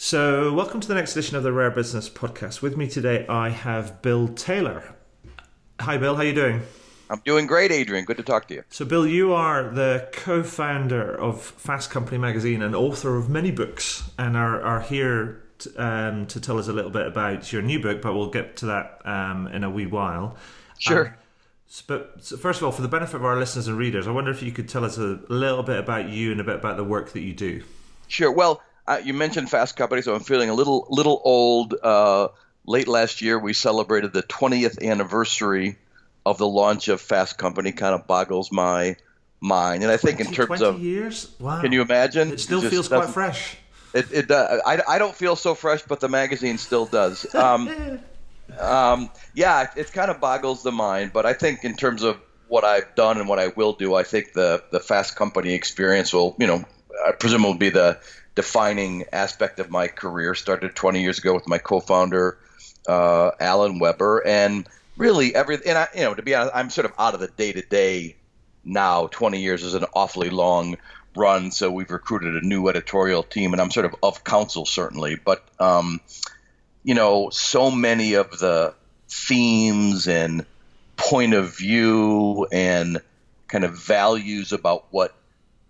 So, welcome to the next edition of the Rare Business Podcast. With me today, I have Bill Taylor. Hi, Bill. How you doing? I'm doing great, Adrian. Good to talk to you. So, Bill, you are the co-founder of Fast Company magazine and author of many books, and are here to tell us a little bit about your new book. But we'll get to that in a wee while. Sure. So first of all, for the benefit of our listeners and readers, I wonder if you could tell us a little bit about you and a bit about the work that you do. Sure. Well, you mentioned Fast Company, so I'm feeling a little old. Late last year, we celebrated the 20th anniversary of the launch of Fast Company. Kind of boggles my mind, and I think in terms 20 of years, wow, can you imagine? It still feels quite fresh. It I don't feel so fresh, but the magazine still does. Yeah, it kind of boggles the mind, but I think in terms of what I've done and what I will do, I think the Fast Company experience will, I presume will be the defining aspect of my career. Started 20 years ago with my co-founder, Alan Weber, and really everything. And to be honest, I'm sort of out of the day-to-day now. 20 years is an awfully long run, so we've recruited a new editorial team, and I'm sort of counsel certainly, but so many of the themes and point of view and kind of values about what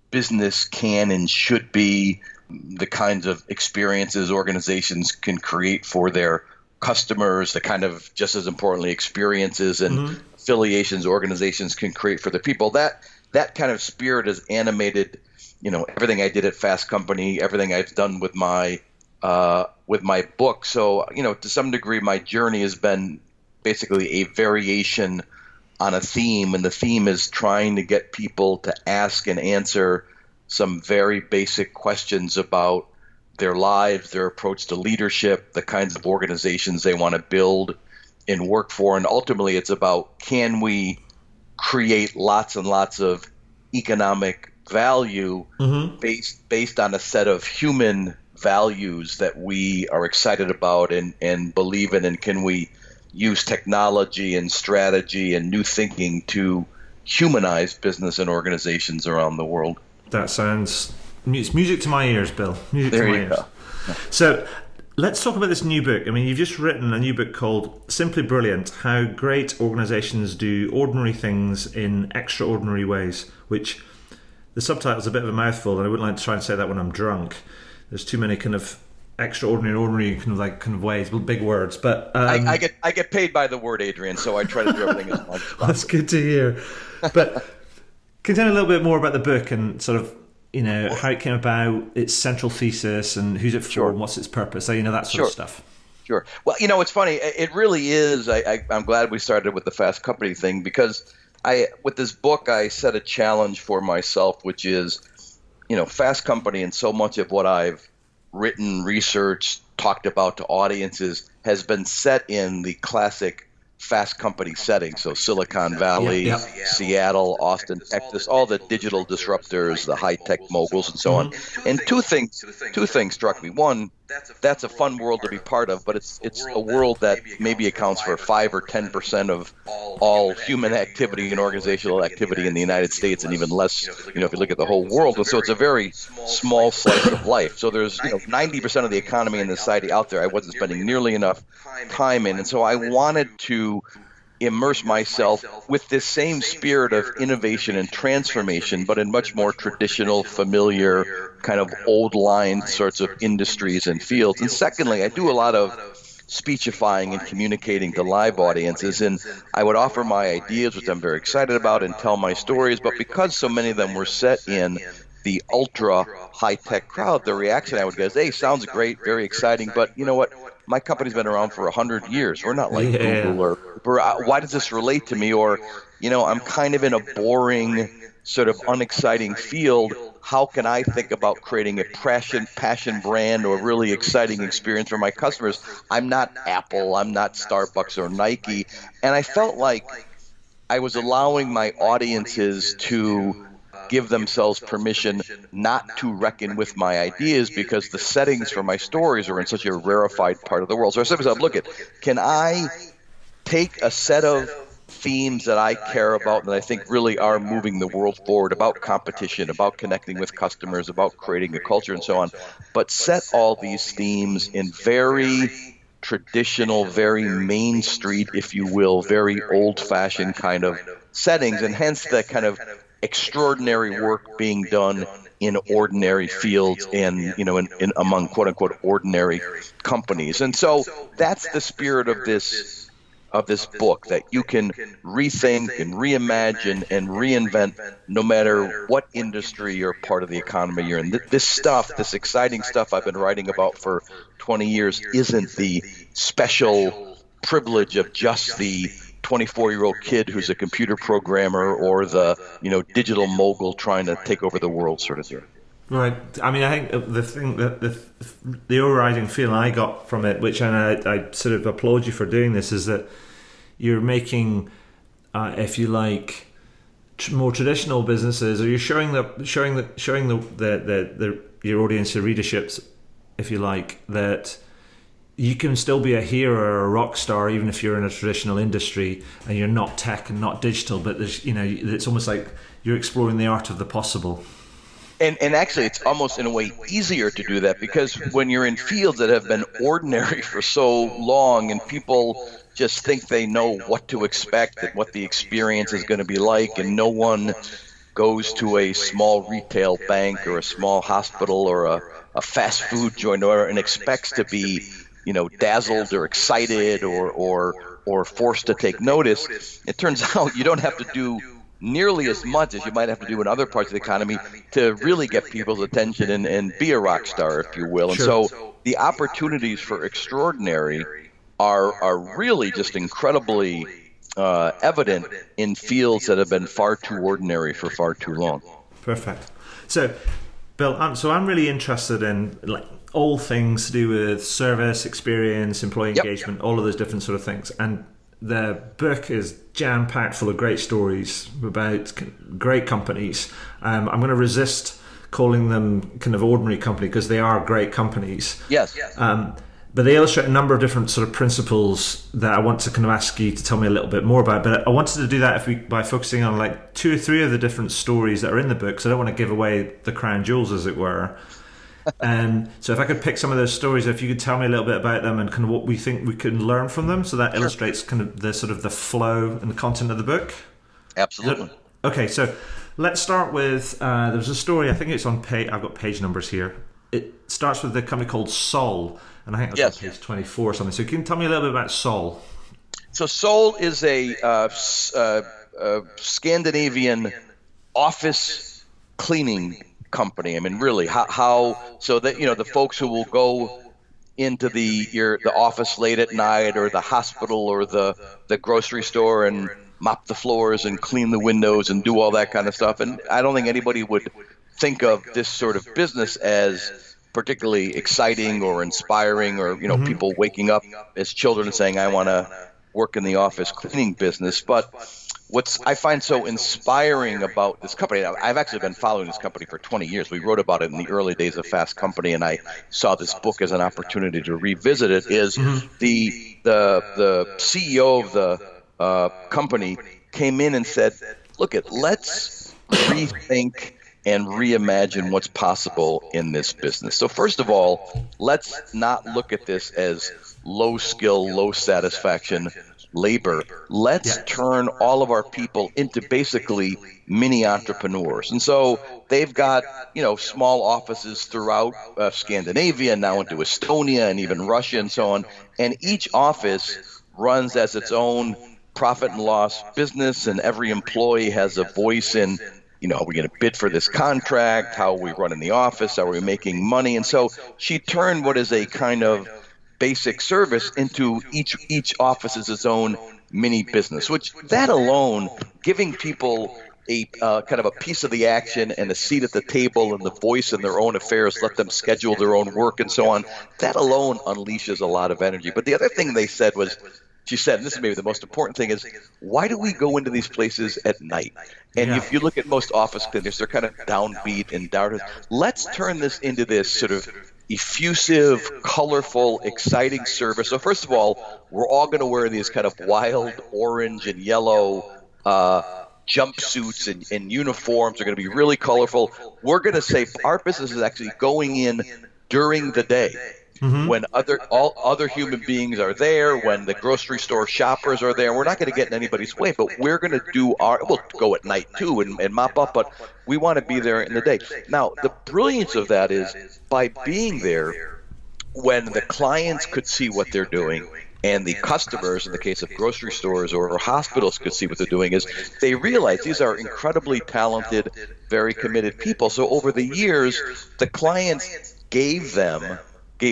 business can and should be, the kinds of experiences organizations can create for their customers, the kind of, just as importantly, experiences and affiliations organizations can create for their people. That kind of spirit has animated, everything I did at Fast Company, everything I've done with my book. So, to some degree, my journey has been basically a variation on a theme, and the theme is trying to get people to ask and answer some very basic questions about their lives, their approach to leadership, the kinds of organizations they want to build and work for. And ultimately, it's about, can we create lots and lots of economic value based on a set of human values that we are excited about and believe in, and can we use technology and strategy and new thinking to humanize business and organizations around the world. That sounds, it's music to my ears, Bill. Music there to my you ears. Go. So let's talk about this new book. I mean, you've just written a new book called Simply Brilliant: How Great Organizations Do Ordinary Things in Extraordinary Ways, which the subtitle's a bit of a mouthful, and I wouldn't like to try and say that when I'm drunk. There's too many kind of extraordinary and ordinary kind of ways, big words. But I get paid by the word, Adrian, so I try to do everything as much as possible. That's good to hear. But can you tell me a little bit more about the book and sort of, how it came about, its central thesis, and who's it for, and what's its purpose? So, that sort of stuff. Sure. Well, it's funny. It really is. I'm glad we started with the Fast Company thing, because with this book, I set a challenge for myself, which is, Fast Company, and so much of what I've written, researched, talked about to audiences has been set in the classic Fast Company setting. So Silicon Valley, Seattle, Austin, Texas, all the digital disruptors, the high-tech moguls, and so on. And two things struck me. One, that's a fun world to be part of, but it's a world that maybe accounts for 5 or 10% of all human activity and organizational activity in the United States, and even less, if you look at the whole world. And so it's a very small slice of life. So there's 90% of the economy and the society out there I wasn't spending nearly enough time in. And so I wanted to immerse myself with this same spirit of innovation and transformation, but in much more traditional, familiar, kind of old line sorts of industries and fields. And secondly, I do a lot of speechifying and communicating to live audiences, and I would offer my ideas, which I'm very excited about, and tell my stories. But because so many of them were set in the ultra high-tech crowd, the reaction I would get is, hey, sounds great, very exciting, but you know what? My company's been around for 100 years. We're not like Google or why does this relate to me? Or, I'm kind of in a boring, sort of unexciting field. How can I think about creating a passion brand or really exciting experience for my customers? I'm not Apple. I'm not Starbucks or Nike. And I felt like I was allowing my audiences to give themselves permission not to reckon with my ideas, because the settings for my stories are in such a rarefied part of the world. So I said to myself, look, can I take a set of themes that I care about and that I think really are moving the world forward, about competition, about connecting with customers, about creating a culture and so on, but set all these themes in very traditional, very Main Street, if you will, very old-fashioned kind of settings, and hence the kind of extraordinary work being done in ordinary fields and, you know, in among quote-unquote ordinary companies. And so that's the spirit of this book, that you can rethink and reimagine and reinvent no matter what industry or part of the economy you're in. This exciting stuff I've been writing about for 20 years isn't the special privilege of just the 24-year-old kid who's a computer programmer or the, you know, digital mogul trying to take over the world sort of thing. Right. I mean, I think the thing that the overriding feeling I got from it, which, and I sort of applaud you for doing this, is that you're making, if you like, more traditional businesses, or you're showing your audience, your readerships, if you like, that you can still be a hero or a rock star even if you're in a traditional industry and you're not tech and not digital. But there's, you know, it's almost like you're exploring the art of the possible. And actually, it's almost in a way easier to do that, because when you're in fields that have been ordinary for so long and people just think they know what to expect and what the experience is going to be like, and no one goes to a small retail bank or a small hospital or a fast food joint and expects to be, you know, dazzled or excited or forced to take notice. It turns out you don't have to do nearly as much as you might have to do in other parts of the economy to really get people's attention and be a rock star, if you will. Sure. And so the opportunities for extraordinary are really just incredibly evident in fields that have been far too ordinary for far too long. Perfect. So, Bill, I'm really interested in, like, all things to do with service, experience, employee engagement, all of those different sort of things. And the book is jam-packed full of great stories about great companies. I'm going to resist calling them kind of ordinary company, because they are great companies. Yes. But they illustrate a number of different sort of principles that I want to kind of ask you to tell me a little bit more about. But I wanted to do that by focusing on like 2 or 3 of the different stories that are in the book, because I don't want to give away the crown jewels, as it were. So if I could pick some of those stories, if you could tell me a little bit about them and kind of what we think we can learn from them, so that illustrates kind of the sort of the flow and the content of the book. Absolutely. Okay, so let's start with, there's a story, I think it's on page, I've got page numbers here. It starts with a company called Sol, and I think that's on page 24 or something. So can you tell me a little bit about Sol? So Sol is a Scandinavian office cleaning company. I mean, really, how so that, you know, the folks who will go into the office late at night, or the hospital, or the grocery store, and mop the floors and clean the windows and do all that kind of stuff. And I don't think anybody would think of this sort of business as particularly exciting or inspiring, or, you know, people waking up as children and saying, I want to work in the office cleaning business. But what I find so inspiring about this company, I've actually been following this company for 20 years. We wrote about it in the early days of Fast Company, and I saw this book as an opportunity to revisit it, is the CEO of the company came in and said, look, let's rethink and reimagine what's possible in this business. So first of all, let's not look at this as low skill, low satisfaction labor. Let's turn all of our people into basically mini entrepreneurs. And so they've got, you know, small offices throughout Scandinavia, now into Estonia and even Russia and so on. And each office runs as its own profit and loss business, and every employee has a voice in, you know, are we going to bid for this contract? How are we running the office? Are we making money? And so she turned what is a kind of basic service into each office as its own mini business, which that alone, giving people a kind of a piece of the action and a seat at the table and the voice in their own affairs, let them schedule their own work and so on, that alone unleashes a lot of energy. But the other thing they said was, she said, and this is maybe the most important thing, is why do we go into these places at night? And if you look at most office cleaners, they're kind of downbeat and downbeat. Let's turn this into this sort of effusive, colorful, exciting service. So first of all, we're all going to wear these kind of wild orange and yellow jumpsuits and uniforms. Are going to be really colorful. We're going to say our business is actually going in during the day. When all other human beings are there, when the grocery store shoppers are there. We're not going to get in anybody's way, but we're going to we'll go at night too and mop up, but we want to be there in the day. Now, the brilliance of that is by being there when the clients could see what they're doing and the customers, in the case of grocery stores or hospitals, could see what they're doing, is they realize these are incredibly talented, very committed people. So over the years, the clients gave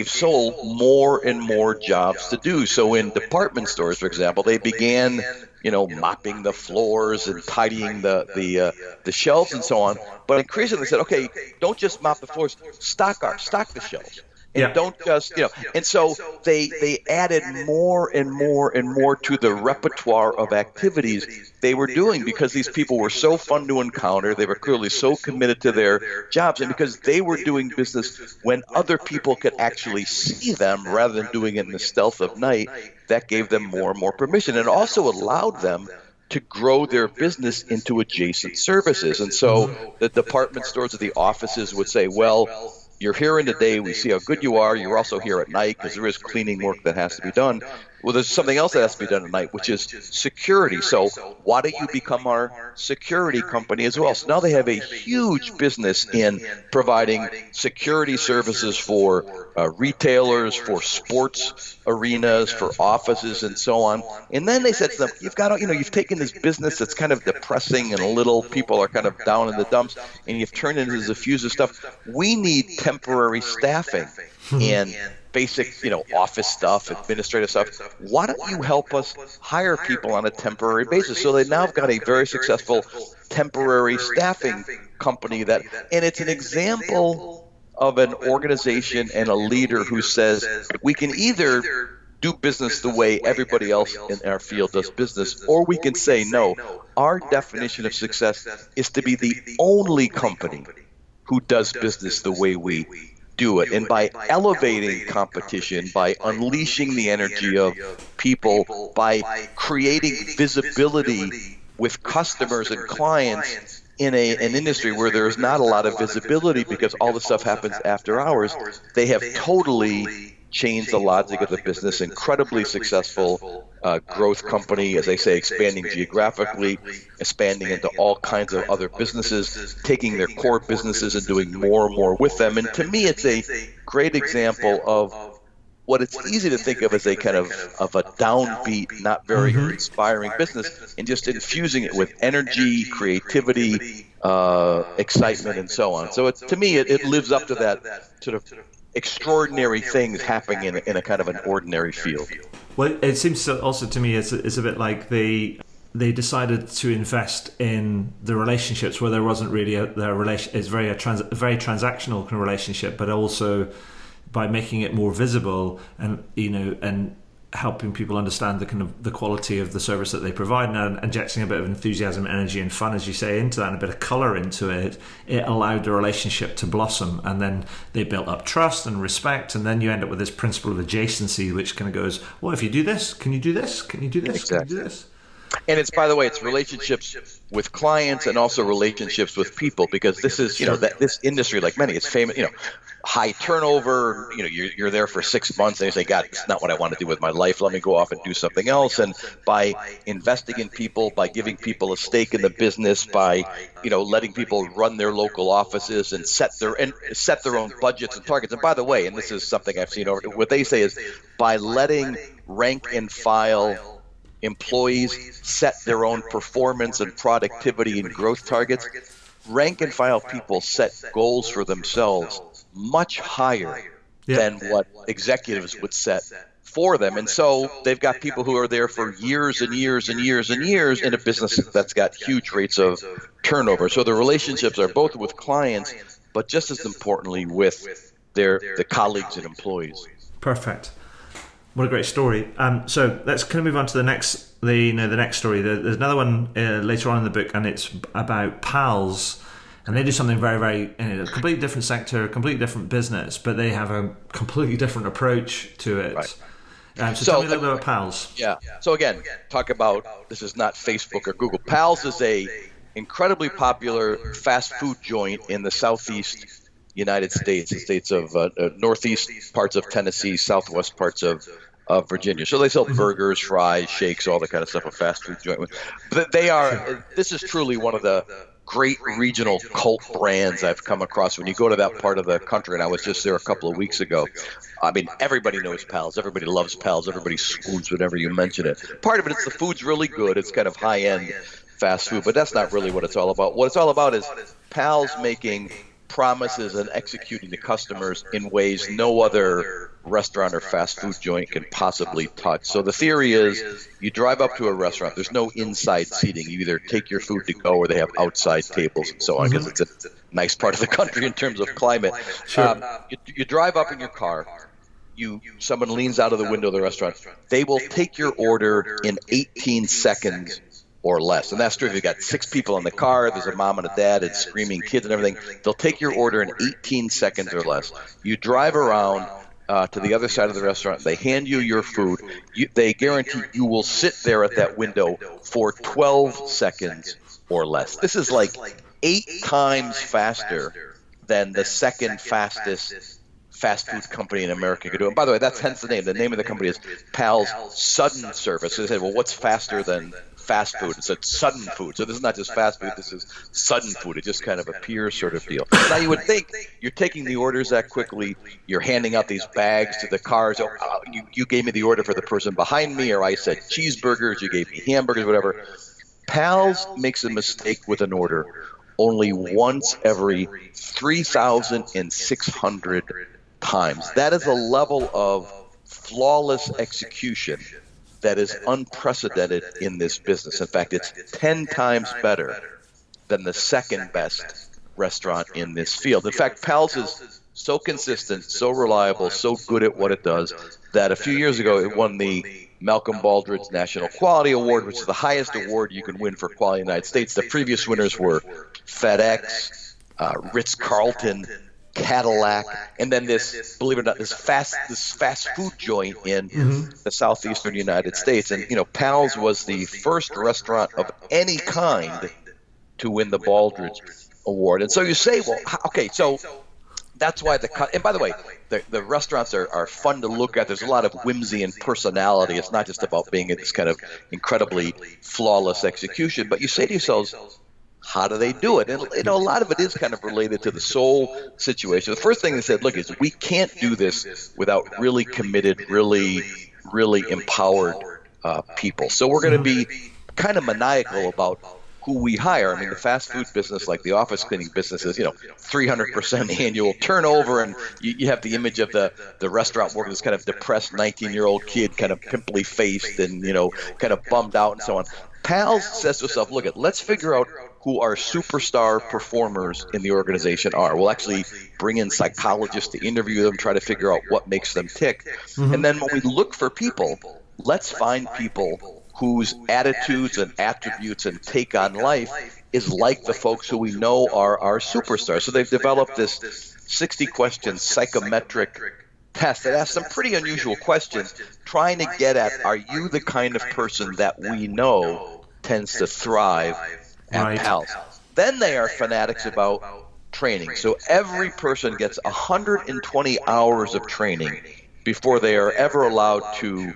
Sol more and more jobs to do. So in department stores, for example, they began, mopping the floors and tidying the shelves and so on. But increasingly said, okay, don't just mop the floors, stock the shelves. And don't just, and so they added more and more and more to the repertoire of activities they were doing, because these people were so fun to encounter. They were clearly so committed to their jobs, and because they were doing business when other people could actually see them rather than doing it in the stealth of night, that gave them more and more permission, and also allowed them to grow their business into adjacent services. And so the department stores or the offices would say, well, you're here in the day, we see how good you are. You're also here at night because there is cleaning work that has to be done. Well, there's something else that has to be done at night, which is security. So why don't you become our security company as well? So now they have a huge business in providing security services for retailers, for sports arenas, for offices, and so on. And then they said to them, you've taken this business that's kind of depressing and a little, people are kind of down in the dumps, and you've turned it into this effusive stuff. We need temporary staffing and basic, office stuff, administrative stuff. Why don't you help us hire people on a temporary basis? So they now have got a very successful temporary staffing company and it's an example of an organization and a leader who says we can either do business the way everybody else in our field does business, or we can say no. Our definition of success is to be the only company who does business the way we do it. And by elevating competition, by unleashing the energy of people, by creating visibility with customers and clients in an industry where there's not a lot of visibility because all the stuff happens after hours, they have totally changed the logic of the business. Incredibly successful growth company, as I say, expanding geographically, expanding into all kinds of other businesses, taking their core businesses and doing more and more with them. And to me, it's a great example of what it's easy to think of as a kind of a downbeat, not very inspiring business, and just infusing it with energy, creativity, excitement, and so on. So to me, it lives up to that sort of extraordinary things happening in a kind of an ordinary field. Well, it seems also to me it's a bit like they decided to invest in the relationships where there wasn't really it's very transactional kind of relationship, but also by making it more visible and helping people understand the kind of the quality of the service that they provide, and injecting a bit of enthusiasm, energy, and fun, as you say, into that, and a bit of color into it. It allowed the relationship to blossom, and then they built up trust and respect, and then you end up with this principle of adjacency, which kind of goes, well, if you do this, can you do this? Can you do this? Exactly. Can you do this? And it's, by the way, it's relationships with clients and also relationships with people, because this is, that this industry, like many, it's famous, high turnover. You're there for 6 months and you say, God, it's not what I want to do with my life. Let me go off and do something else. And by investing in people, by giving people a stake in the business, by letting people run their local offices and set their own budgets and targets. And by the way, and this is something I've seen what they say is by letting rank and file employees set their own performance and productivity and growth targets, rank and file people set goals for themselves much higher than what executives would set for them. And so they've got people who are there for years and years and years and years in a business that's got huge rates of turnover. So the relationships are both with clients, but just as importantly with the colleagues and employees. Perfect. What a great story. So let's kind of move on to the next story. There's another one later on in the book, and it's about PALS. And they do something very, very, a completely different sector, a completely different business, but they have a completely different approach to it. Right. So tell me a little bit about Pals. Yeah. So again, talk about, this is not Facebook or Google. Pals is a incredibly popular fast food joint in the southeast United States, the states of northeast parts of Tennessee, southwest parts of Virginia. So they sell burgers, fries, shakes, all that kind of stuff, a fast food joint. But this is truly one of the great regional cult brands I've come across. When you go to that part of the country, and I was just there a couple of weeks ago, I mean, everybody knows Pals. Everybody loves Pals. Everybody swoons whenever you mention it. Part of it is the food's really good. It's kind of high-end fast food, but that's not really what it's all about. What it's all about is Pals making promises and executing to customers in ways no other restaurant or fast food joint can possibly touch. So the theory is you drive up to a restaurant, there's no inside seating. You either take your food to go or they have outside tables and so on, because it's a nice part of the country in terms of climate. Sure. You drive up in your car, someone leans out of the window of the restaurant, they will take your order in 18 seconds or less. And that's true if you've got 6 people in the car, there's a mom and a dad and screaming kids and everything. They'll take your order in 18 seconds or less. You drive around to the other side of the restaurant. They hand you your food. They guarantee you will sit there at that window for 12 seconds or less. This is like 8 times faster than the second fastest fast food company in America could do. And by the way, that's hence the name. The name of the company is Pals Sudden Service. So they said, well, what's faster than fast food? It said sudden food. So this is not just fast food, this is sudden food. It just kind of appears sort of deal. Now you would think you're taking the orders that quickly, you're handing out these bags to the cars. You gave me the order for the person behind me, or I said cheeseburgers, you gave me hamburgers, whatever. Pals makes a mistake with an order only once every 3,600 times. That is a level of flawless execution that is unprecedented in this business. In fact, it's 10 times better than the second best restaurant in this field. In fact, Pals is so consistent, so reliable, so good at what it does, that a few years ago it won the Malcolm Baldrige National Quality Award, which is the highest award you can win for quality in the United States. The previous winners were FedEx, Ritz-Carlton, Cadillac, and then this, believe it or not, this fast food joint in the southeastern United States. And Pals was the first restaurant of any kind to win the Baldrige Award. And so you say, well, okay, so that's why and by the way, the restaurants are fun to look at. There's a lot of whimsy and personality. It's not just about being this kind of incredibly flawless execution, but you say to yourselves, how do they do it? And a lot of it is kind of related to the soul situation. The first thing they said, look, is we can't do this without really committed, really empowered people. So we're going to be kind of maniacal about who we hire. I mean, the fast food business, like the office cleaning business, is 300% annual turnover, and you have the image of the restaurant worker, this kind of depressed 19-year-old kid, kind of pimply faced and kind of bummed out and so on. Pals says to itself, look, let's figure out who our superstar performers in the organization are. We'll actually bring in psychologists to interview them, try to figure out what makes them tick. And then when we look for people, let's find people whose attitudes and attributes and take on life is like the folks who we know are our superstars. So they've developed this 60-question psychometric test that asks some pretty unusual questions, trying to get at, are you the kind of person that we know tends to thrive at Pals? Then they are fanatics about training. So every person gets 120 hours of training before they are ever allowed to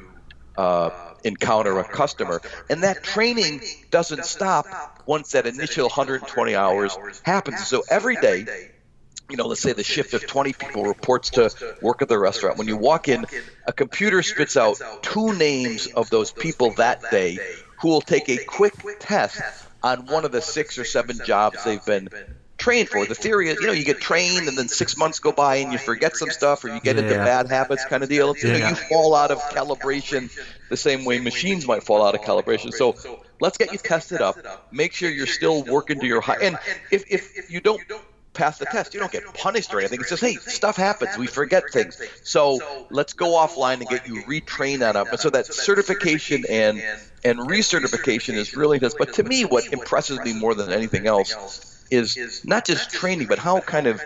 encounter a customer. And that training doesn't stop once that initial 120 hours happens. So every day, let's say the shift of 20 people reports to work at the restaurant. When you walk in, a computer spits out 2 names of those people that day who will take a quick test on one of the 6 or 7 jobs they've been trained for. The theory is, you get trained and then 6 months go by and you forget some stuff or you get into bad habits kind of deal. You fall out of calibration the same way machines might fall out of calibration. So let's get you tested up. Make sure you're still working to your high. And if you don't pass the test, you don't get punished or anything. It's just, hey, stuff happens. We forget things. So let's go offline and get you retrained on them. And so that certification and recertification is really this. But to me, what impresses me more than anything else is not just training, but how kind of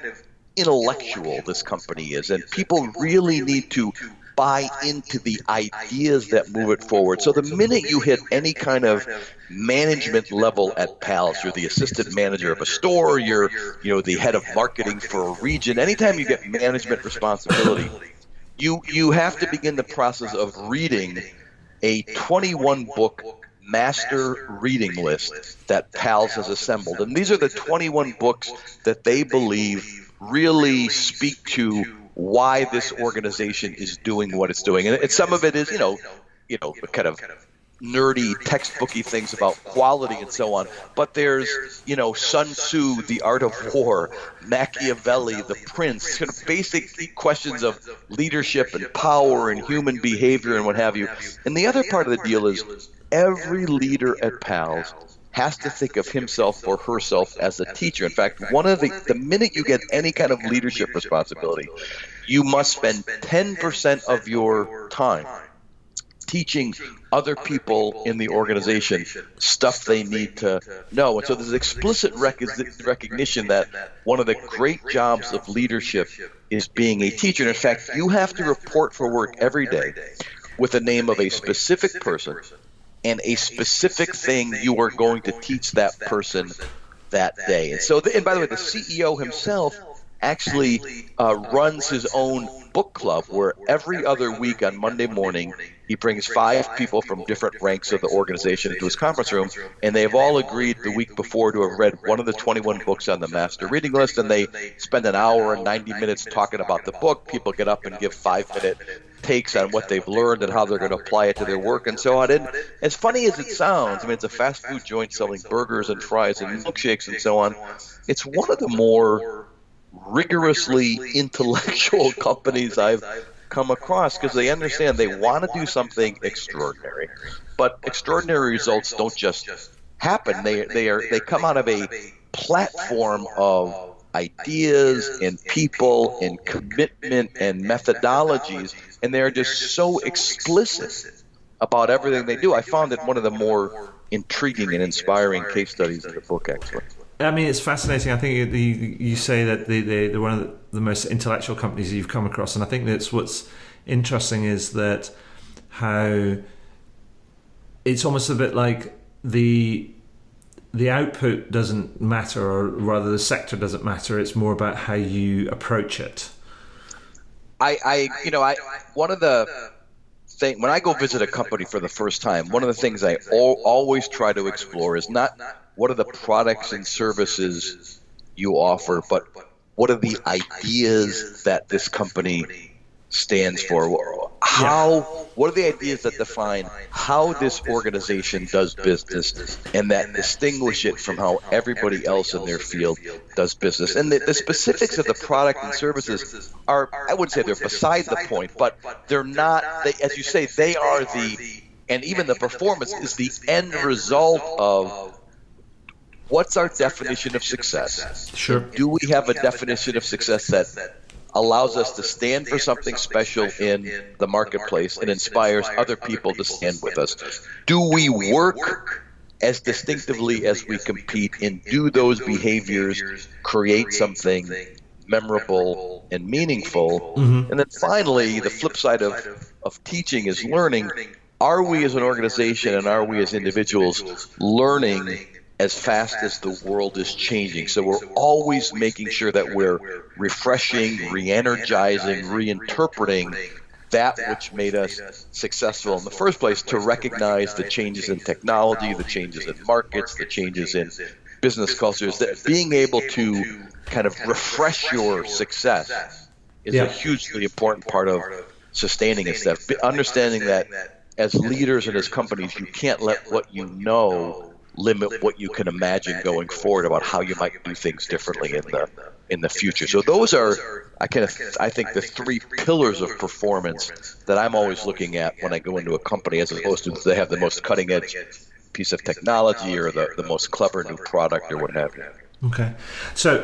intellectual this company is. And people really need to buy into the ideas that move it forward. So the minute you hit any kind of management level at PALS, you're the assistant manager of a store, you're the head of marketing for a region, anytime you get management responsibility, you have to begin the process of reading a 21-book master reading list that PALS has assembled. And these are the 21 books that they believe really speak to why this organization is doing what it's doing. And some of it is, kind of nerdy, textbooky things about quality and so on. But there's, Sun Tzu, The Art of War, Machiavelli, The Prince, kind of basic questions of leadership and power and human behavior and what have you. And the other part of the deal is every leader at PALS has to think of himself or herself as a teacher. In fact, the minute you get any kind of leadership responsibility, you must spend 10% of your time teaching other people in the organization stuff they need to know. And so there's explicit recognition that one of the great jobs of leadership is being a teacher. And in fact, you have to report for work every day with the name of a specific person and a specific thing you are going to teach that person that day. And by the way, the CEO himself actually runs his own book club where every other week on Monday morning he brings 5 people from different ranks of the organization into his conference room, and they have all agreed the week before to have read one of the 21 books on the master reading list, and they spend an hour and 90 minutes talking about the book. People get up and give 5-minute takes on what they've learned and how they're going to apply it to their work and so on. And as funny as it sounds, it's a fast food joint selling burgers and fries and milkshakes and so on. It's one of the more rigorously intellectual companies I've come across, because they understand they want to do something extraordinary, but extraordinary results don't just happen. They come out of a platform of ideas and people and commitment and methodologies, and they're just so explicit about everything they do. I found it one of the more intriguing and inspiring case studies in the book, actually. It's fascinating. I think you say that they're one of the most intellectual companies you've come across, and I think that's what's interesting is that how it's almost a bit like the output doesn't matter, or rather the sector doesn't matter. It's more about how you approach it. One of the things when I go visit a company for the first time, one of the things I always try to explore is not what are the products and services you offer, but what are the ideas that this company stands for? What are the ideas that define how this organization does business and that distinguish it from how everybody else in their field does business? And the specifics of the product and services are, I wouldn't say they're beside the point, but they're not, as you say, they are and even the performance is the end result of what's our definition of success? Sure. Do we have a definition of success that allows us to stand for something special in the marketplace and inspires other people to stand with us? Do we work as distinctively as we compete, and do those behaviors create something memorable and meaningful? Mm-hmm. And then finally, the flip side of teaching is learning. Are we as an organization and are we as individuals learning as fast as the world is changing? So we're always making sure that we're refreshing, re-energizing, reinterpreting that which made us successful in the first place, to recognize the changes in technology, the changes in markets, the changes in business cultures. That being able to kind of refresh your success is a hugely important part of sustaining it. Understanding that as leaders and as companies, you can't let what you know limit what you can imagine going forward about how you might do things differently in the future. So those are, I think, the 3 pillars of performance that I'm always looking at when I go into a company, as opposed to they have the most cutting edge piece of technology or the most clever new product or what have you. Okay, so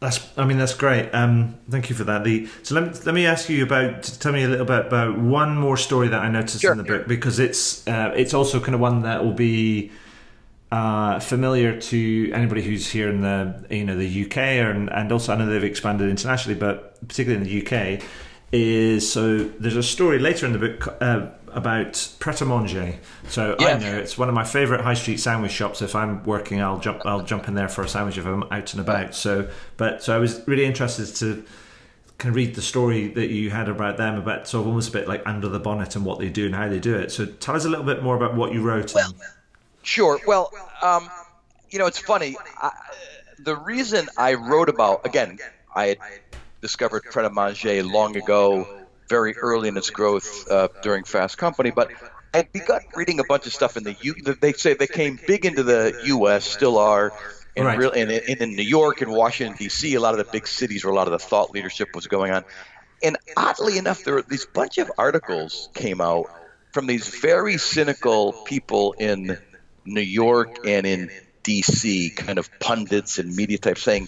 that's great. Thank you for that. So let me ask you tell me a little bit about one more story that I noticed in the book, because it's also kind of one that will be familiar to anybody who's here in the UK, and also I know they've expanded internationally, but particularly in the UK, is so there's a story later in the book about Pret a Manger. So I know it's one of my favourite high street sandwich shops. If I'm working, I'll jump in there for a sandwich if I'm out and about. So I was really interested to kind of read the story that you had about them, about sort of almost a bit like under the bonnet and what they do and how they do it. So tell us a little bit more about what you wrote. Well, sure. Well, it's funny. The reason I wrote about, again, I had discovered Pret a Manger long ago, very early in its growth during Fast Company, but I had begun reading a bunch of stuff in they say they came big into the U.S., still are, and right. and in New York and Washington, D.C., a lot of the big cities where a lot of the thought leadership was going on. And oddly enough, there were these bunch of articles came out from these very cynical people in New York and in D.C., kind of pundits and media types saying,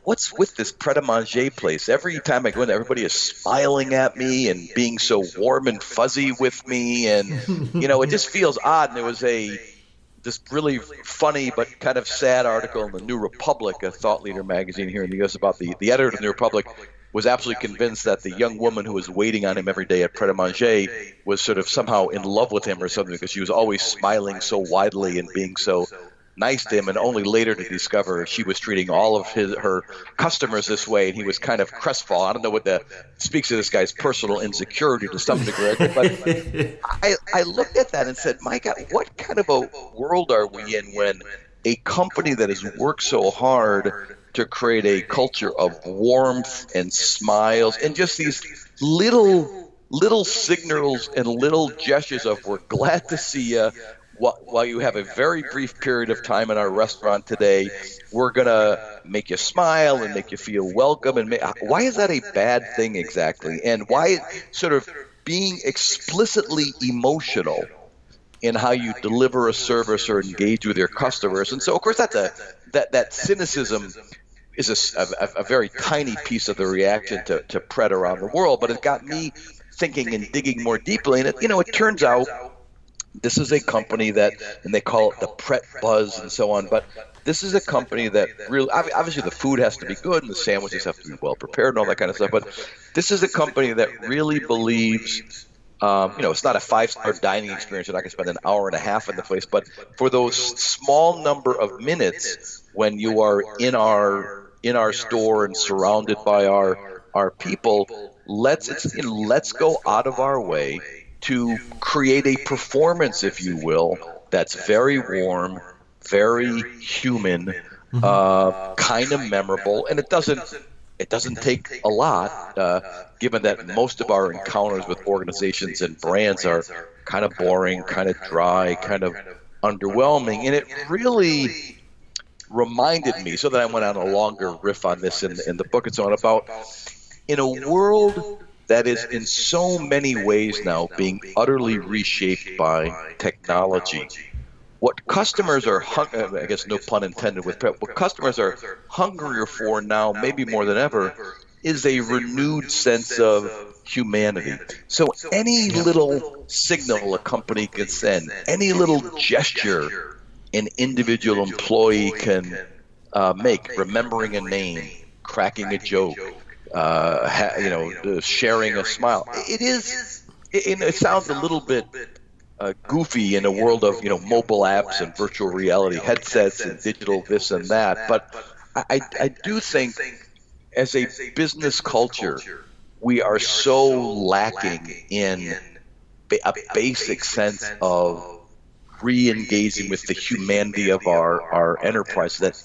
what's with this Pret a Manger place? Every time I go in, everybody is smiling at me and being so warm and fuzzy with me. And, it just feels odd. And there was this really funny but kind of sad article in the New Republic, a thought leader magazine here in the U.S., about the editor of the New Republic was absolutely convinced that the young woman who was waiting on him every day at Pret a Manger was sort of somehow in love with him or something, because she was always smiling so widely and being so nice to him, and only later to discover she was treating all of her customers this way, and he was kind of crestfallen. I don't know what speaks to this guy's personal insecurity to some degree, but I looked at that and said, my God, what kind of a world are we in when a company that has worked so hard to create a culture of warmth and smiles and just these little signals and little gestures of we're glad to see you, while you have a very brief period of time in our restaurant today, we're going to make you smile and make you feel welcome. And why is that a bad thing exactly? And why sort of being explicitly emotional in how you deliver a service or engage with your customers? And so, of course, that cynicism is a very tiny piece of the reaction to Pret around the world, but it got me thinking and digging more deeply. And it turns out this is a company that, and they call it the Pret Buzz and so on, but this is a company that really, obviously the food has to be good and the sandwiches have to be well prepared and all that kind of stuff, but this is a company that really believes, it's not a 5-star dining experience. You're not going to spend an hour and a half in the place, but for those small number of minutes when you are in our store and surrounded by our people, let's go out of our way to create a performance, if you will, that's very warm, very human, kind of memorable, and it doesn't take a lot, given that most of our encounters with organizations and brands are kind of boring, kind of dry, kind of underwhelming, and it really reminded me, so that I went on a longer riff on this in the book and so on, about in a world that is in so many ways now being utterly reshaped by technology. What customers are, I guess no pun intended with Pret, what customers are hungrier for now, maybe more than ever, is a renewed sense of humanity. So any little signal a company can send, any little gesture an individual employee can make, remembering a name, cracking a joke, sharing a smile. It sounds a little bit goofy in a world of mobile apps and virtual reality headsets and digital this and that, but I do think as a business culture we are so lacking in a basic sense of re-engaging with the humanity of our enterprise, that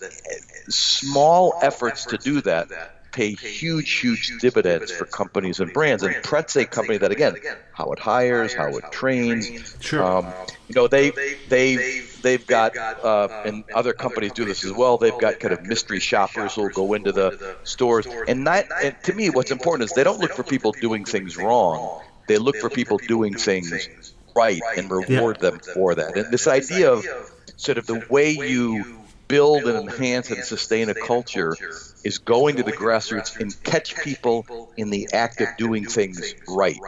small efforts to do that pay huge dividends for companies and brands. And Pret's a company that, again, how it hires, how it trains. Sure. They've got, and other companies do this as well, they've got kind of mystery shoppers who will go into the stores. And to me, what's important is they don't look for people doing things wrong. They look for people doing things right and reward them for that. And this idea of sort of the way you build and enhance and sustain a culture is going to the grassroots and catch people in the act of doing things right.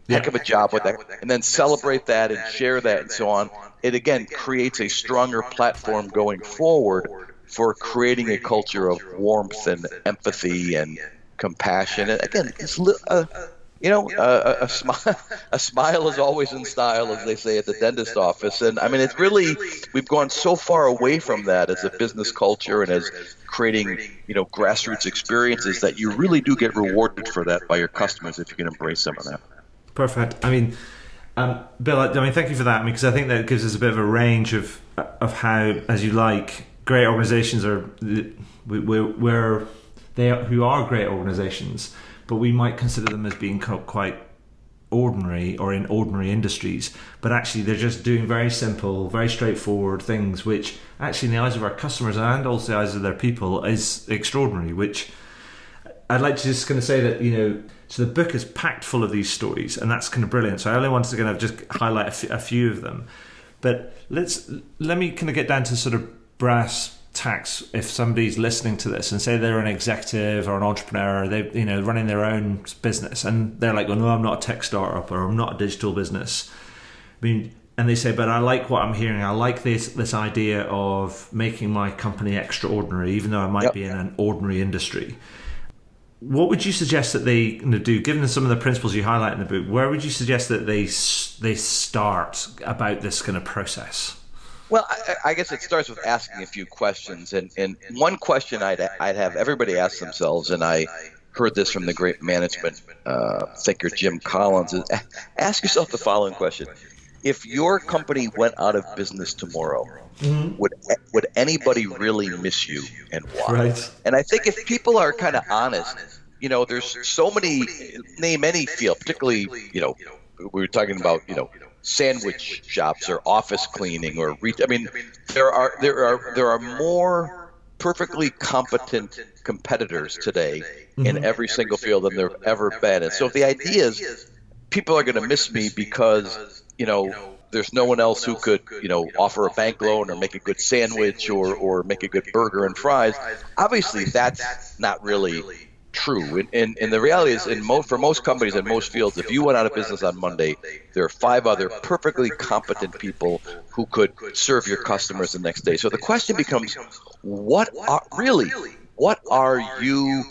Heck of a job with that. And then celebrate that and share that and so on. it again creates a stronger platform going forward for creating a culture of warmth and empathy and compassion. And again, a smile is always in style, as they say at the dentist office. And I mean, it's really, we've gone so far away from that as a business culture and as creating, grassroots experiences that you really do get rewarded for that by your customers if you can embrace some of that. Perfect. I mean, Bill, thank you for that. Because I think that gives us a bit of a range of how, as you like, great organizations are who are great organizations, but we might consider them as being quite ordinary or in ordinary industries, but actually they're just doing very simple, very straightforward things, which actually in the eyes of our customers and also the eyes of their people is extraordinary, which I'd like to just kind of say that, so the book is packed full of these stories, and that's kind of brilliant. So I only wanted to kind of just highlight a few of them, but let me kind of get down to sort of brass tacks. If somebody's listening to this and say they're an executive or an entrepreneur, they running their own business, and they're like, "Oh no, I'm not a tech startup or I'm not a digital business." I mean, and they say, "But I like what I'm hearing. I like this idea of making my company extraordinary, even though I might be in an ordinary industry." What would you suggest that they do, given some of the principles you highlight in the book? Where would you suggest that they start about this kind of process? Well, I guess it starts with asking a few questions, and one question I'd have everybody ask themselves, and I heard this from the great management thinker Jim Collins, is ask yourself the following question: if your company went out of business tomorrow, would anybody really miss you, and why? Right. And I think if people are kind of honest, there's so many, name any field, particularly, we were talking about, sandwich shops or office cleaning or there are more perfectly competent competitors today in every single field than there have ever been. And so if the idea is people are going to miss me because there's no one else who could offer a bank loan or make a good sandwich or make a good burger and fries, obviously that's not really true. And the reality is, for most companies in most fields, if you went out of business on Monday, there are 5 other perfectly competent people who could serve your customers the next day. So the question becomes, what are you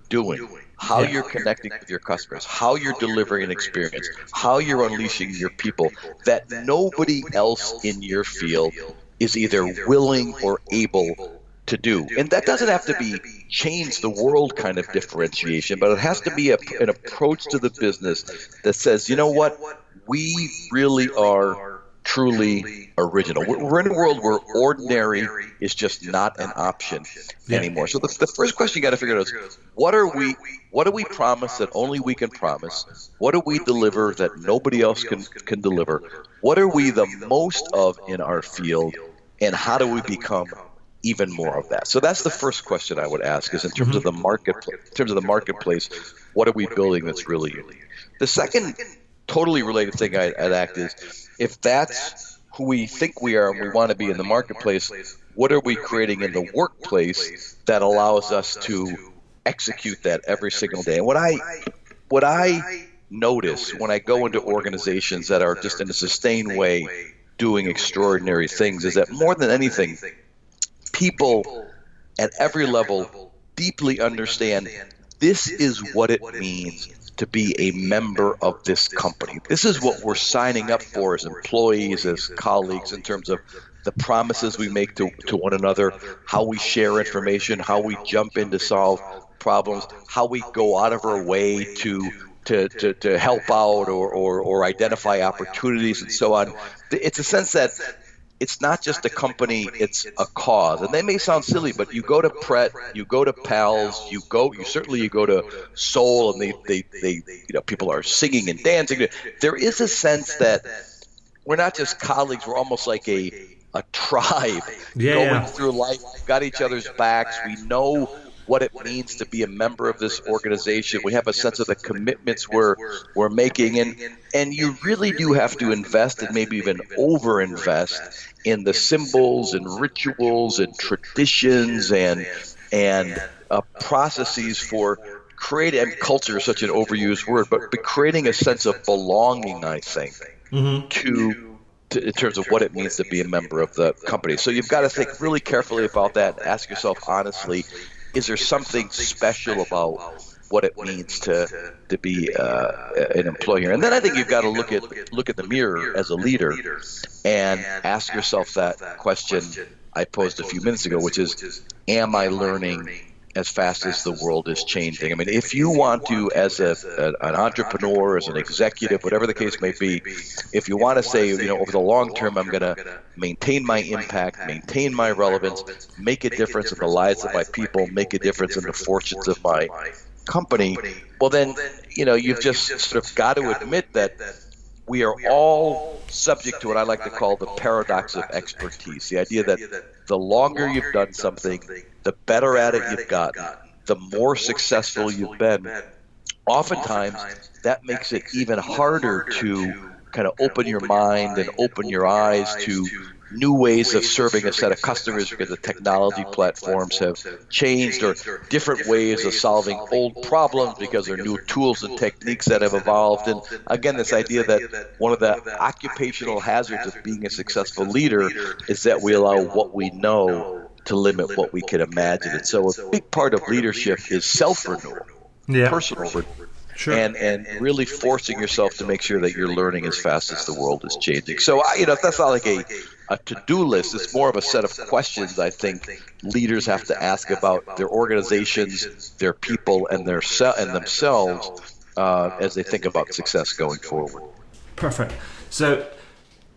doing? How you're connecting with your customers, how you're delivering an experience, how you're unleashing your people that nobody else in your field is either willing or able to do. And that doesn't have to be change the world kind of differentiation, but it has to be an approach to the business that says, you know what, we really are truly original. We're in a world where ordinary is just not an option anymore. So the first question you got to figure out is, what do we promise that only we can promise? What do we deliver that nobody else can deliver? What are we the most of in our field, and how do we become even more of that? So that's the first question I would ask, is in terms of the marketplace, what are we building that's really unique? The second totally related thing I'd act is, if that's who we think we are and we want to be in the marketplace, what are we creating in the workplace that allows us to execute that every single day? And what I notice when I go into organizations that are just in a sustained way doing extraordinary things is that more than anything, people at every level deeply understand this is what it means to be a member of this company. This is what we're signing up for as employees, as colleagues, in terms of the promises we make to one another, how we share information, how we jump in to solve problems, how we go out of our way to help out or identify opportunities and so on. It's a sense that it's not just a company, it's a cause. And they may sound silly, but you go to Pret, you go to Pals, you go to Soul, and they people are singing and dancing. There is a sense that we're not just colleagues, we're almost like a tribe going through life, got each other's backs. We know what it means to be a member of this organization. We have a sense of the commitments we're making, and you really do have to invest and maybe even over-invest in the symbols and rituals and traditions and processes for creating, and culture is such an overused word, but creating a sense of belonging, I think, to in terms of what it means to be a member of the company. So you've got to think really carefully about that. Ask yourself honestly, is there something special about what it means to be an employee? And then I think you've got to look at the mirror as a leader and ask yourself that question I posed a few minutes ago, which is, am I learning as fast as the world is changing? I mean, if you want to, as an entrepreneur, as an executive, whatever the case may be, if you want to say, over the long term, I'm going to maintain my impact, maintain my relevance, make a difference in the lives of my people, make a difference in the fortunes of my company, well then, you've just sort of got to admit that we are all subject to what I like to call the paradox of expertise. The idea that the longer you've done something, the better at it you've gotten, the more successful you've been. Oftentimes, that makes it even harder to kind of open your mind and open your eyes to new ways of serving a set of customers, because the technology platforms have changed, or different ways of solving old problems because there are new tools and techniques that have evolved. And again, this idea that one of the occupational hazards of being a successful leader is that we allow what we know to limit what we can imagine. And so a big part of leadership is self-renewal, personal renewal. Sure. And really forcing yourself to make sure that you're learning as fast as the world is changing. So, that's not like a to-do list. It's more of a set of questions I think leaders have to ask about their organizations, their people, and themselves as they think about success going forward. Perfect. So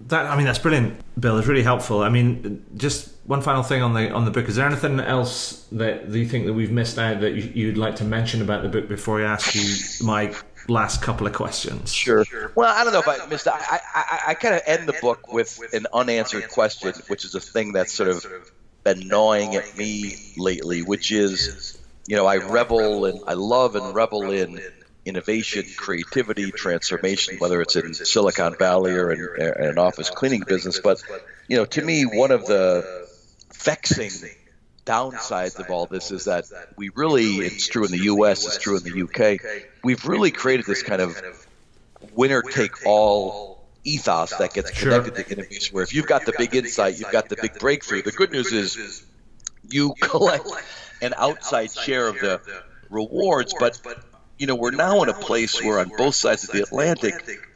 that's brilliant, Bill. It's really helpful. I mean, just one final thing on the book. Is there anything else that you think that we've missed out that you'd like to mention about the book before I ask you my last couple of questions? Sure. Well, I don't know if I missed. I kind of end the book with an unanswered question, which is a thing that's sort of been gnawing at me lately, which is, I love and revel in innovation, creativity, transformation, whether it's in Silicon Valley or in an office cleaning business. But, to me, one of the vexing downsides of all this is that we really, it's true in the U.S., it's true in the U.K., we've really created this kind of winner-take-all ethos that gets connected to innovation, where if you've got the big insight, you've got the big breakthrough. The good news is you collect an outside share of the rewards, but we're now in a place where on both sides of the Atlantic,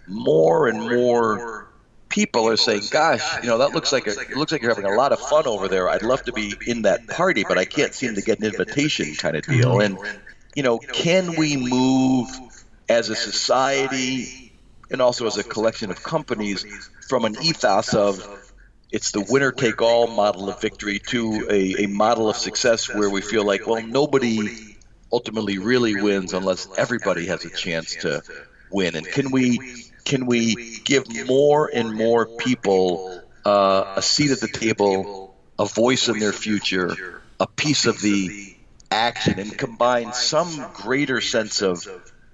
more and more people are saying, gosh, that looks like you're having a lot of fun over there. I'd love to be in that party, but I can't seem to get an invitation kind of deal. And, can we move as a society and also as a collection of companies from an ethos of it's the winner-take-all model of victory to a model of success where we feel like, well, nobody ultimately really wins unless everybody has a chance to win? And can we give more and more people a seat at the table, a voice in their future, a piece of the action, and combine some greater sense of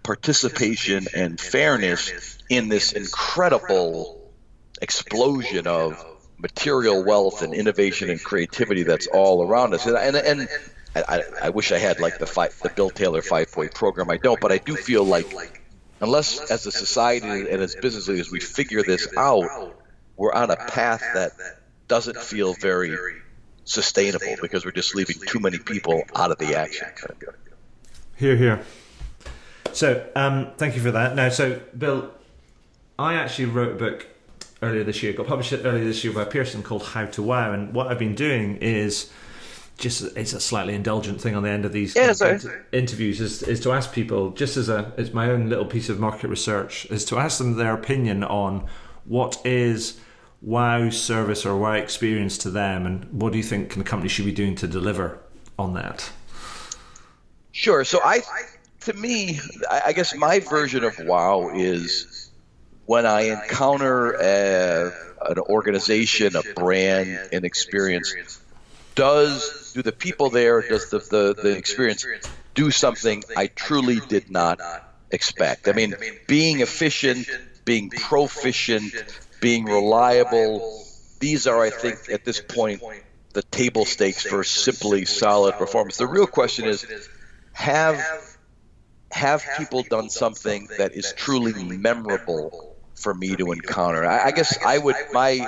participation and fairness in this incredible explosion of material wealth and innovation and creativity that's all around us? And I wish I had like the Bill Taylor 5-point program. I don't, but I do feel like unless as a society and as business leaders we figure this out, we're on a path that doesn't feel very sustainable because we're just leaving too many people out of the action. Hear, hear. So thank you for that. Now, so Bill, I actually wrote a book earlier this year, got published earlier this year by Pearson called How to Wow. And what I've been doing is it's a slightly indulgent thing on the end of these interviews is to ask people, just as my own little piece of market research, is to ask them their opinion on what is wow service or wow experience to them, and what do you think the company should be doing to deliver on that? Sure. So to me, I guess my version of wow is when I encounter an organization, a brand, an experience. Do the people there, does the experience do something I truly did not expect? I mean, being efficient, being proficient, being reliable, these are, I think, at this point, the table stakes for simply solid performance. The real question is, have people done something that is truly memorable for me to encounter. I guess I would my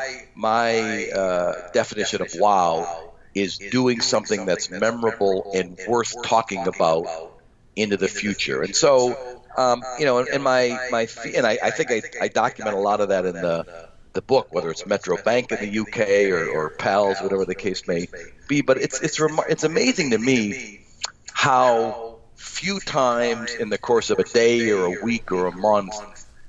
definition of wow is doing something that's memorable and worth talking about into the future. And so, and I think I document a lot of that in the book, whether it's Metro Bank in the UK or PALS, whatever the case may be. But it's amazing to me how few times in the course of a day or a week or a month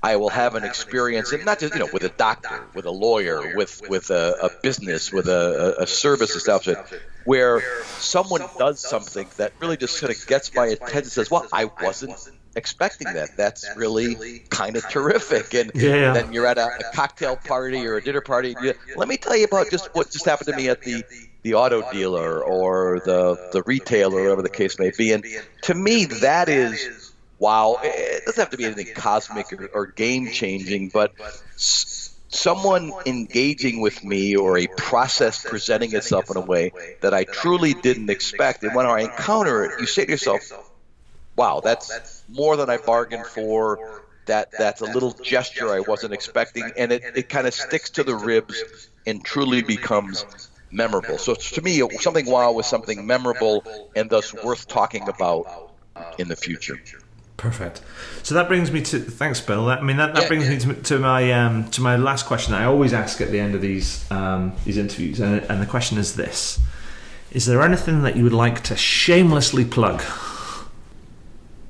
I will have an experience, and not just with a doctor, with a lawyer, with a business, with a service establishment, where someone does something that really just kind of gets my attention and says, well, I wasn't expecting that. That's really kind of terrific. And then you're at a cocktail party or a dinner party. Let me tell you about just what just happened to me at the auto dealer or the retailer, or whatever the case may be. And to me, that is, wow. It doesn't have to be anything cosmic or game-changing, but someone engaging with me or a process presenting itself in a way that I truly didn't expect. And when I encounter it, you say to yourself, wow, that's more than I bargained for. That's a little gesture I wasn't expecting, and it kind of sticks to the ribs and truly becomes memorable. So to me, something wow was something memorable and thus worth talking about in the future. Perfect. So that brings me to thanks, Bill. That brings me to my last question. I always ask at the end of these interviews, and the question is this: is there anything that you would like to shamelessly plug?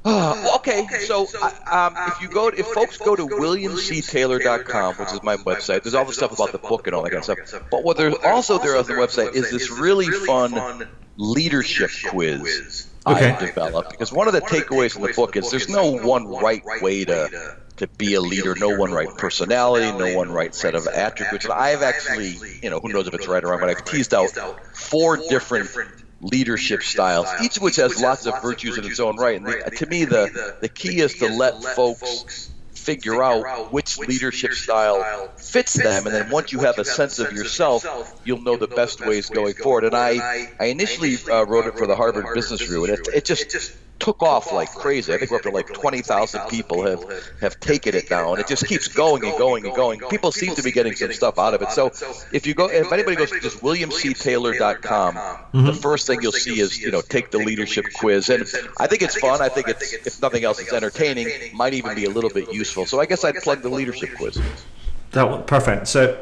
Okay, so if folks go to williamctaylor.com, which is my website, there's all the stuff about the book and all that kind of stuff. But what there's also there on the website is this really fun leadership quiz I developed. Because one of the takeaways in the book is there's no one right way to be a leader, no one right personality, no one right set of attributes. And I've actually, who knows if it's right or wrong, but I've teased out 4 different leadership styles, each of which has lots of virtues in its own right. And to me, the key is to let folks figure out which leadership style fits them, and then once you have a sense of yourself, you'll know the best ways going forward. And I initially wrote it for the Harvard Business Review, and it just took off like crazy. I think we're up to like 20,000 people have taken it now, and it just keeps going and going and going. People seem to be getting some stuff out of it. So if anybody goes to just williamctaylor.com, the first thing you'll see is take the leadership quiz, and I think it's fun. I think it's, if nothing else, it's entertaining. Might even be a little bit useful. So I guess I'd plug the leadership quiz. Perfect. So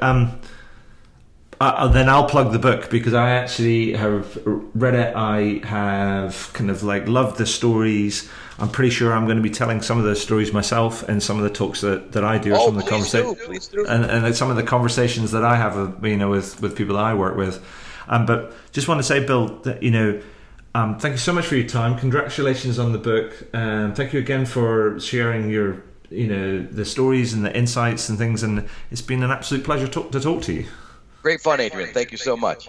then I'll plug the book, because I actually have read it. I have kind of loved the stories. I'm pretty sure I'm going to be telling some of those stories myself in some of the talks that I do, or some of the conversations, and some of the conversations that I have, with people that I work with. But just want to say, Bill, that thank you so much for your time. Congratulations on the book. Thank you again for sharing your the stories and the insights and things. And it's been an absolute pleasure to talk to you. Great fun, Adrian. Thank you so much.